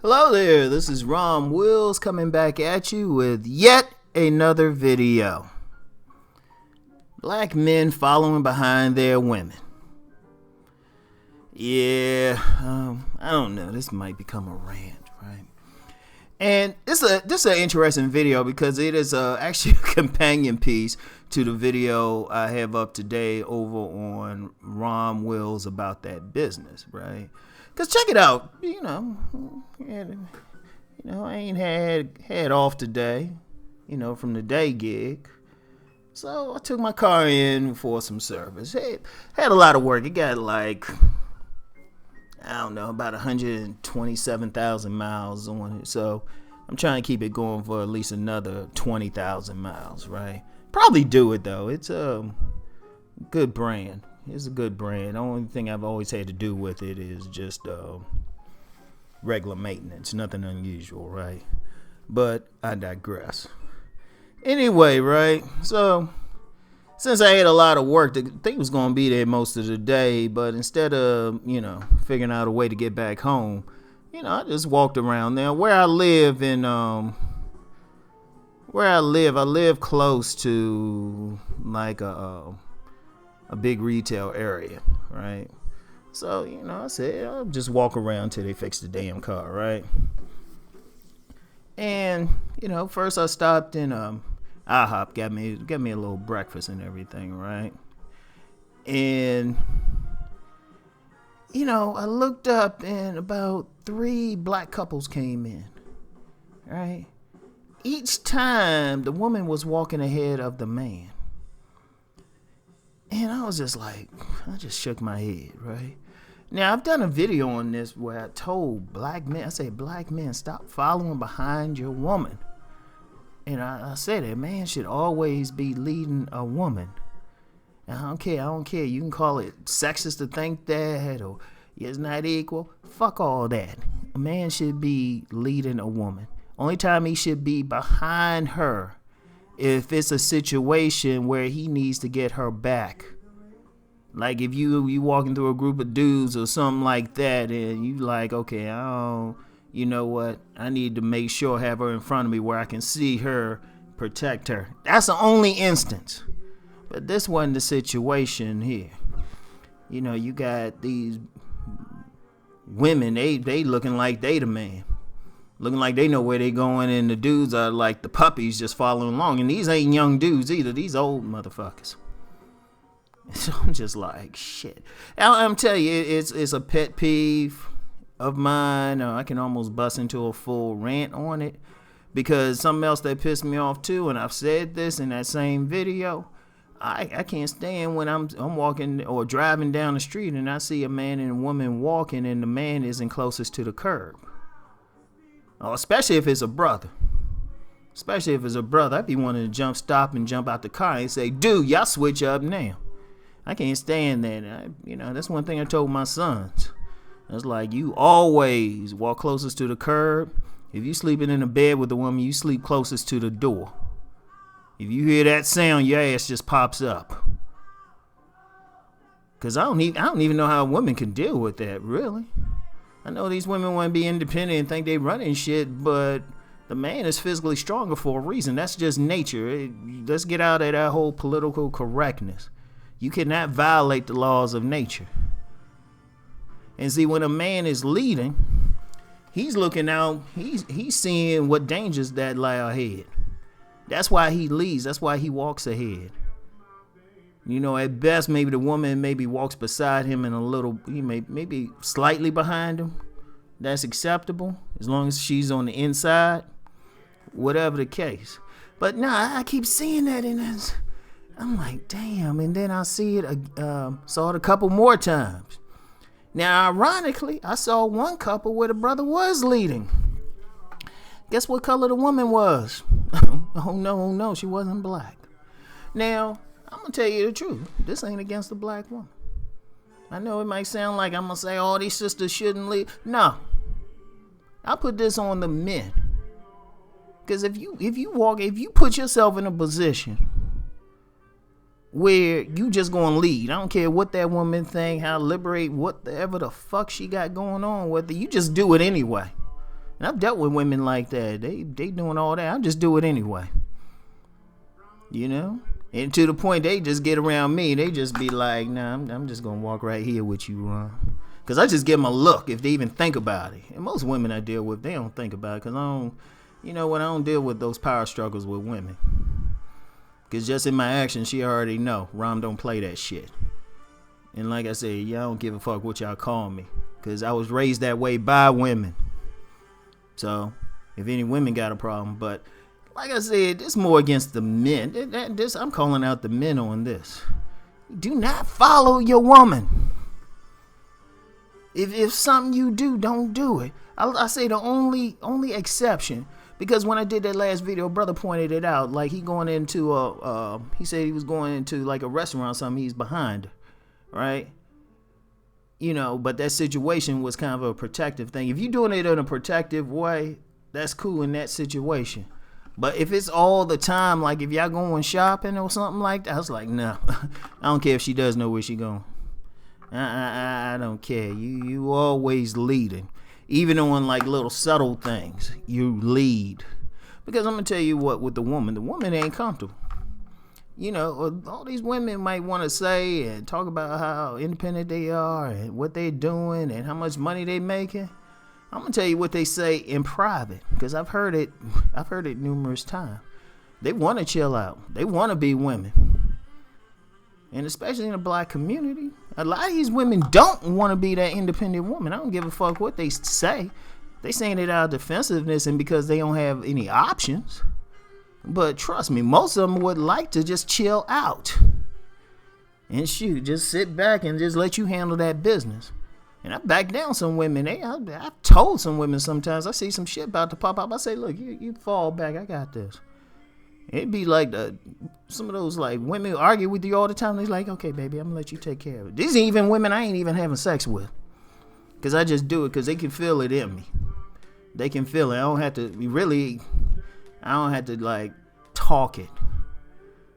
Hello there, this is Rom Wills coming back at you with yet another video. Black men following behind their women. Yeah, I don't know, this might become a rant, right? And this is an interesting video because it is actually a companion piece to the video I have up today over on Rom Wills about that business, right? Because check it out, I ain't had off today, from the day gig. So I took my car in for some service. Had a lot of work. It got about 127,000 miles on it. So I'm trying to keep it going for at least another 20,000 miles, right? Probably do it though. It's a good brand. It's a good brand. The only thing I've always had to do with it is just regular maintenance. Nothing unusual, right? But I digress. Anyway, right? So, since I had a lot of work, the thing was going to be there most of the day. But instead of, figuring out a way to get back home, I just walked around there. Where I live I live close to a big retail area, right? So, I said, I'll just walk around till they fix the damn car, right? And, first I stopped in IHOP, got me a little breakfast and everything, right? And, I looked up and about 3 black couples came in, right? Each time the woman was walking ahead of the man. And I was just I just shook my head, right? Now, I've done a video on this where I told black men, stop following behind your woman. And I said that man should always be leading a woman. And I don't care. You can call it sexist to think that or it's not equal. Fuck all that. A man should be leading a woman. Only time he should be behind her if it's a situation where he needs to get her back. Like if you walking through a group of dudes or something like that and you okay, you know what? I need to make sure I have her in front of me where I can see her, protect her. That's the only instance. But this wasn't the situation here. You got these women, they looking like they the man. Looking like they know where they going, and the dudes are like the puppies just following along. And these ain't young dudes either. These old motherfuckers. So I'm just shit. I'm telling you, it's a pet peeve of mine. I can almost bust into a full rant on it. Because something else that pissed me off too, and I've said this in that same video, I can't stand when I'm walking or driving down the street and I see a man and a woman walking and the man isn't closest to the curb. Oh, especially if it's a brother. I'd be wanting to stop and jump out the car and say, dude, y'all switch up now. I can't stand that. That's one thing I told my sons. It's you always walk closest to the curb. If you sleeping in a bed with a woman, you sleep closest to the door. If you hear that sound, your ass just pops up. Because I don't even know how a woman can deal with that, really. I know these women want to be independent and think they running shit, but the man is physically stronger for a reason. That's just nature. Let's get out of that whole political correctness. You cannot violate the laws of nature. And see, when a man is leading, he's looking out, he's seeing what dangers that lie ahead. That's why he leads. That's why he walks ahead. At best, maybe the woman walks beside him and maybe slightly behind him. That's acceptable as long as she's on the inside, whatever the case. But I keep seeing that and I'm damn. And then I see it, saw it a couple more times. Now, ironically, I saw one couple where the brother was leading. Guess what color the woman was? Oh no, she wasn't black. Now, I'm going to tell you the truth. This ain't against the black woman. I know it might sound like I'm going to say, oh, these sisters shouldn't lead. No. I put this on the men. Because if you put yourself in a position where you just going to lead, I don't care what that woman think, how liberate, whatever the fuck she got going on with it, you just do it anyway. And I've dealt with women like that. They doing all that. I just do it anyway. You know? And to the point they just get around me. They just be like, nah, I'm just going to walk right here with you, Ron. Because I just give them a look if they even think about it. And most women I deal with, they don't think about it. Because I don't deal with those power struggles with women. Because just in my actions, she already know. Rom don't play that shit. And like I said, y'all don't give a fuck what y'all call me. Because I was raised that way by women. So, if any women got a problem. But, like I said, it's more against the men. I'm calling out the men on this. Do not follow your woman. If something you do, don't do it. I say the only exception. Because when I did that last video, brother pointed it out. Like he going into he said he was going into like a restaurant or something. He's behind, right? You know, but that situation was kind of a protective thing. If you're doing it in a protective way, that's cool in that situation. But if it's all the time, like if y'all going shopping or something like that, I was like, no. I don't care if she does know where she going. I don't care. You always leading. Even on like little subtle things, you lead. Because I'm going to tell you what, with the woman ain't comfortable. You know, all these women might want to say and talk about how independent they are and what they're doing and how much money they're making. I'm going to tell you what they say in private because I've heard it numerous times. They want to chill out. They want to be women. And especially in the black community, a lot of these women don't want to be that independent woman. I don't give a fuck what they say. They saying it out of defensiveness and because they don't have any options. But trust me, most of them would like to just chill out. And shoot, just sit back and just let you handle that business. And I back down some women. I've told some women sometimes, I see some shit about to pop up. I say, look, you fall back. I got this. It'd be like some of those like women who argue with you all the time. They're like, okay, baby, I'm gonna let you take care of it. These are even women I ain't even having sex with. Because I just do it because they can feel it in me. They can feel it. I don't have to like talk it.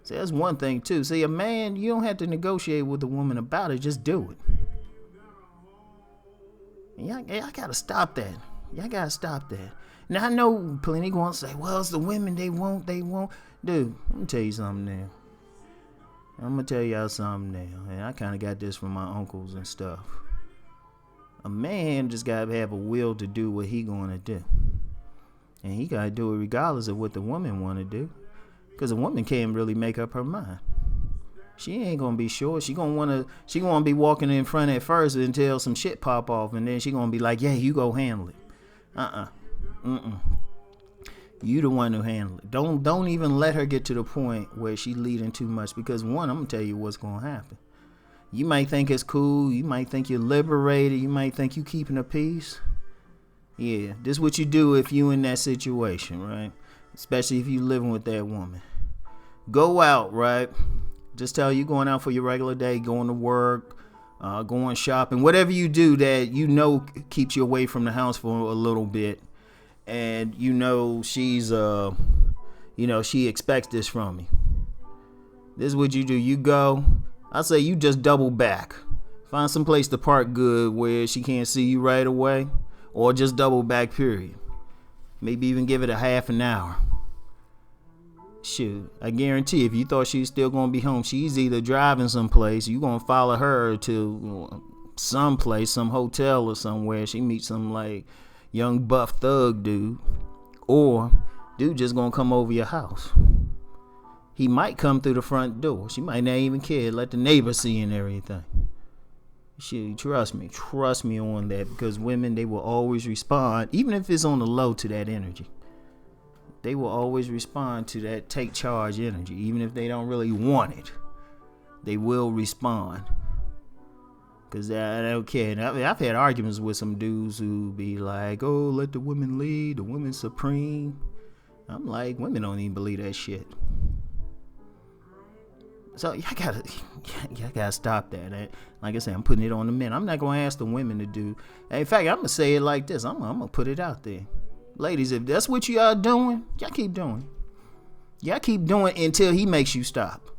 See, that's one thing too. See, a man, you don't have to negotiate with a woman about it. Just do it. And y'all gotta stop that. Y'all gotta stop that. Now I know plenty going to say, well, it's the women, they won't. Dude, let me tell you something now. I'm going to tell y'all something now. And I kind of got this from my uncles and stuff. A man just got to have a will to do what he going to do. And he got to do it regardless of what the woman want to do. Because a woman can't really make up her mind. She ain't going to be sure. She going to be walking in front at first until some shit pop off. And then she going to be like, yeah, you go handle it. You the one who handle it. Don't even let her get to the point where she leading too much. Because one, I'm going to tell you what's going to happen. You might think it's cool. You might think you're liberated. You might think you keeping the peace. Yeah, this is what you do if you in that situation, right? Especially if you living with that woman. Go out, right? Just tell you going out for your regular day, going to work, going shopping, whatever you do that you know keeps you away from the house for a little bit. And you know she's she expects this from me. This is what you do. You go, I say you just double back. Find some place to park good where she can't see you right away. Or just double back, period. Maybe even give it a half an hour. Shoot, I guarantee if you thought she was still going to be home, she's either driving someplace, you going to follow her to someplace, some hotel or somewhere. She meets some like young buff thug dude, or dude just going to come over your house. He might come through the front door. She might not even care. Let the neighbors see and everything. Shit, trust me on that, because women, they will always respond, even if it's on the low, to that energy. They will always respond to that take charge energy, even if they don't really want it. They will respond. Because I don't care. And I've had arguments with some dudes who be like, oh, let the women lead, the women's supreme. I'm like, women don't even believe that shit. So y'all gotta stop that. Like I said, I'm putting it on the men. I'm not gonna ask the women to do. In fact, I'm gonna say it like this. I'm gonna put it out there. Ladies, if that's what you are doing, y'all keep doing. Y'all keep doing until he makes you stop.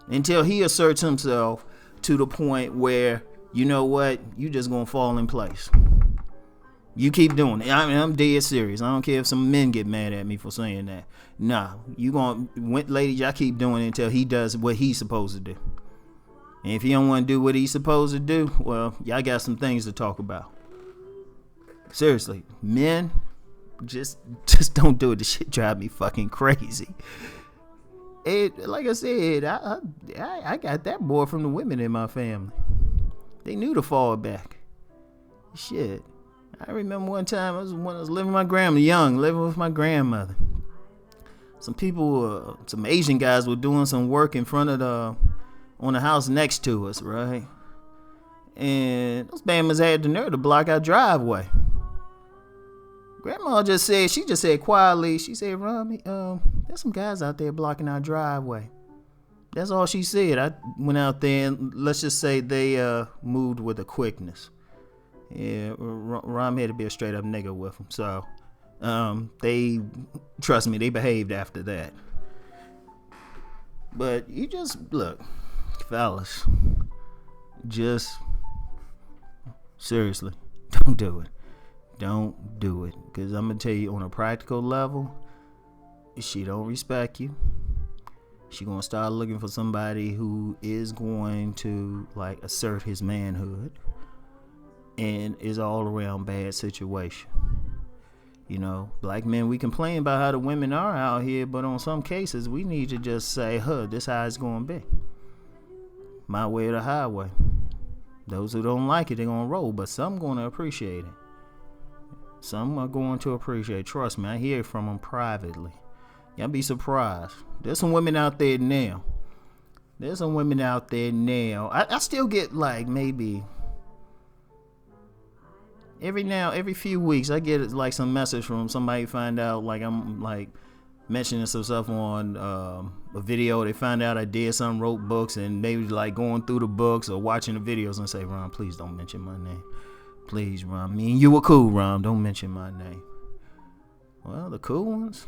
Until he asserts himself to the point where, you know what, you just gonna fall in place. You keep doing it. I mean, I'm dead serious. I don't care if some men get mad at me for saying that. Nah, you gonna, ladies, y'all keep doing it until he does what he's supposed to do. And if he don't want to do what he's supposed to do, well, y'all got some things to talk about. Seriously, men, just don't do it. The shit drive me fucking crazy. Like I said, I got that boy from the women in my family. They knew to fall back. Shit. I remember one time when I was living with my grandma, living with my grandmother. Some people, some Asian guys were doing some work in front of on the house next to us, right? And those bammers had the nerve to block our driveway. Grandma just said quietly, she said, Ron, there's some guys out there blocking our driveway. That's all she said. I went out there and let's just say they moved with a quickness. Yeah, Ron had to be a straight up nigga with them. So, they, trust me, they behaved after that. But you just, look, fellas, just, seriously, don't do it. Don't do it. Because I'm going to tell you, on a practical level, she don't respect you. She going to start looking for somebody who is going to, like, assert his manhood. And is all around bad situation. You know, black men, we complain about how the women are out here, but on some cases, we need to just say, this how it's going to be. My way or the highway. Those who don't like it, they're going to roll, but some going to appreciate it. Some are going to appreciate it. Trust me, I hear from them privately. Y'all be surprised. There's some women out there now. I still get like maybe... Every few weeks, I get like some message from somebody, find out like I'm like mentioning some stuff on a video. They find out I did something, wrote books, and they was like going through the books or watching the videos and say, Ron, please don't mention my name. Please, Ron, me and you were cool, Ron, don't mention my name. Well, the cool ones,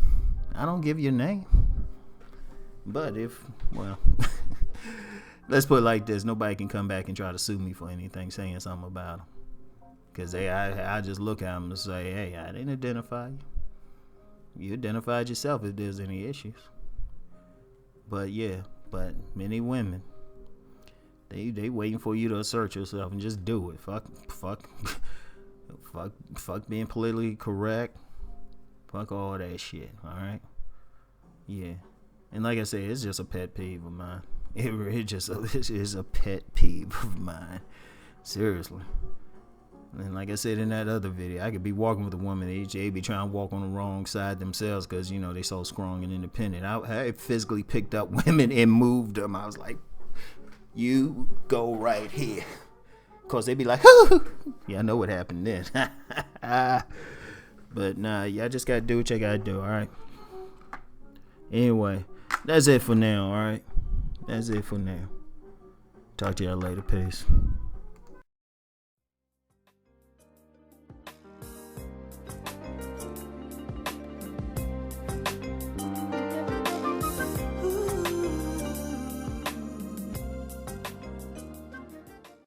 I don't give your name. But let's put it like this, nobody can come back and try to sue me for anything, saying something about them. Because I just look at them and say, hey, I didn't identify you. You identified yourself if there's any issues. But many women, they waiting for you to assert yourself and just do it. Fuck being politically correct. Fuck all that shit, alright? Yeah. And like I said, it's just a pet peeve of mine. It is a pet peeve of mine. Seriously. And like I said in that other video, I could be walking with a woman, they be trying to walk on the wrong side themselves because, you know, they so strong and independent. I physically picked up women and moved them. I was like, you go right here. Because they be like, yeah, I know what happened then. But nah, y'all just got to do what you got to do, all right? Anyway, that's it for now, all right? That's it for now. Talk to y'all later. Peace.